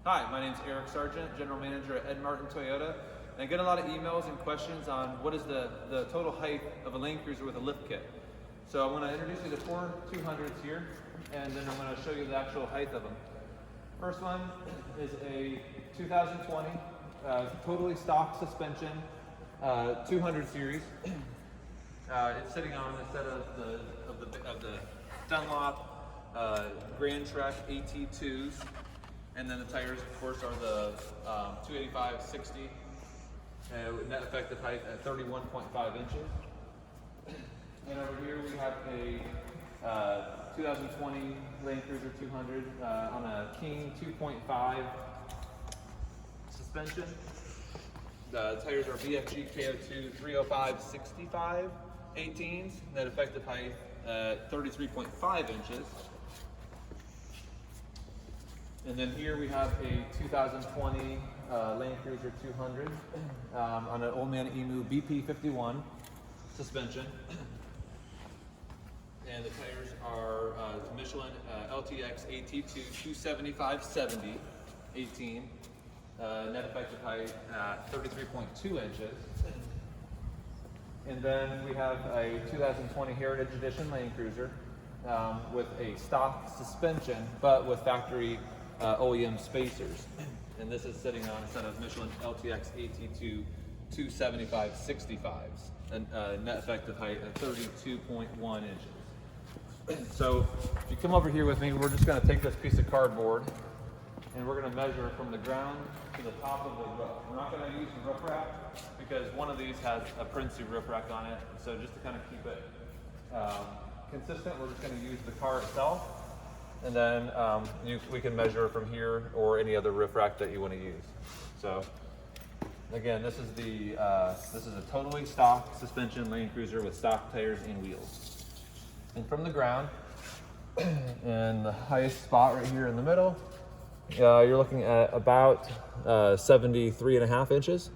Hi, my name is Eric Sargent, General Manager at Ed Martin Toyota. And I get a lot of emails and questions on what is the total height of a Land Cruiser with a lift kit. So I'm going to introduce you to four 200s here, and then I'm going to show you the actual height of them. First one is a 2020 totally stock suspension 200 series. It's sitting on a set of the Dunlop Grand Trek AT2s. And then the tires, of course, are the 285/60, net effective height at 31.5 inches. And over here we have a 2020 Land Cruiser 200 on a King 2.5 suspension. The tires are BFG KO2 305/65 18s, net effective height at 33.5 inches. And then here we have a 2020 Land Cruiser 200 on an Old Man Emu BP51 suspension. And the tires are Michelin LTX AT2 275/70 18, net effective height at 33.2 inches. And then we have a 2020 Heritage Edition Land Cruiser with a stock suspension, but with factory OEM spacers, and this is sitting on a set of Michelin LTX AT2 275/65s, and net effective height at 32.1 inches. So if you come over here with me, we're just going to take this piece of cardboard and we're going to measure from the ground to the top of the roof. We're not going to use the roof rack because one of these has a Prinsu roof rack on it, so just to kind of keep it consistent, we're just going to use the car itself. And then we can measure from here or any other roof rack that you want to use. So again, this is a totally stock suspension Land Cruiser with stock tires and wheels. And from the ground, and the highest spot right here in the middle, you're looking at about 73.5 inches.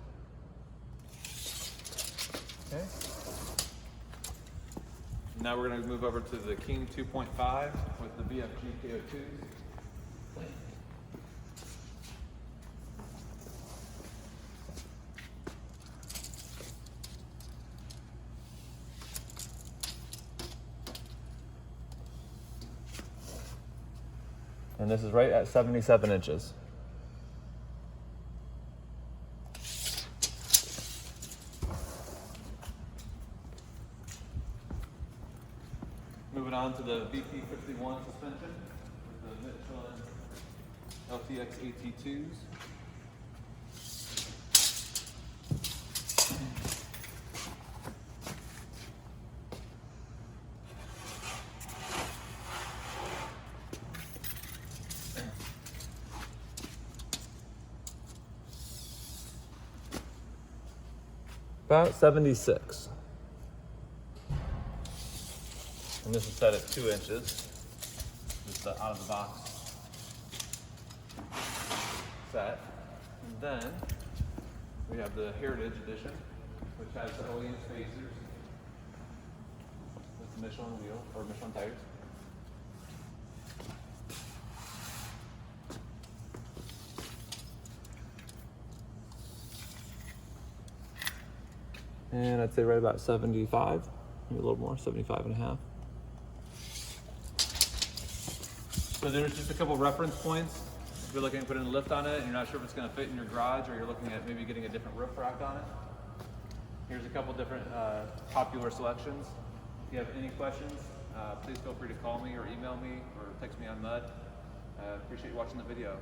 Okay. Now we're going to move over to the King 2.5 with the BFG KO2s. And this is right at 77 inches. Moving on to the BP51 suspension with the Michelin LTX AT2s. About 76. And this is set at 2 inches, just out of the box set. And then we have the Heritage Edition, which has the OEM spacers with the Michelin wheel or Michelin tires. And I'd say right about 75, maybe a little more, 75.5. So there's just a couple reference points. If you're looking at putting a lift on it and you're not sure if it's going to fit in your garage, or you're looking at maybe getting a different roof rack on it. Here's a couple different popular selections. If you have any questions, please feel free to call me or email me or text me on MUD. Appreciate you watching the video.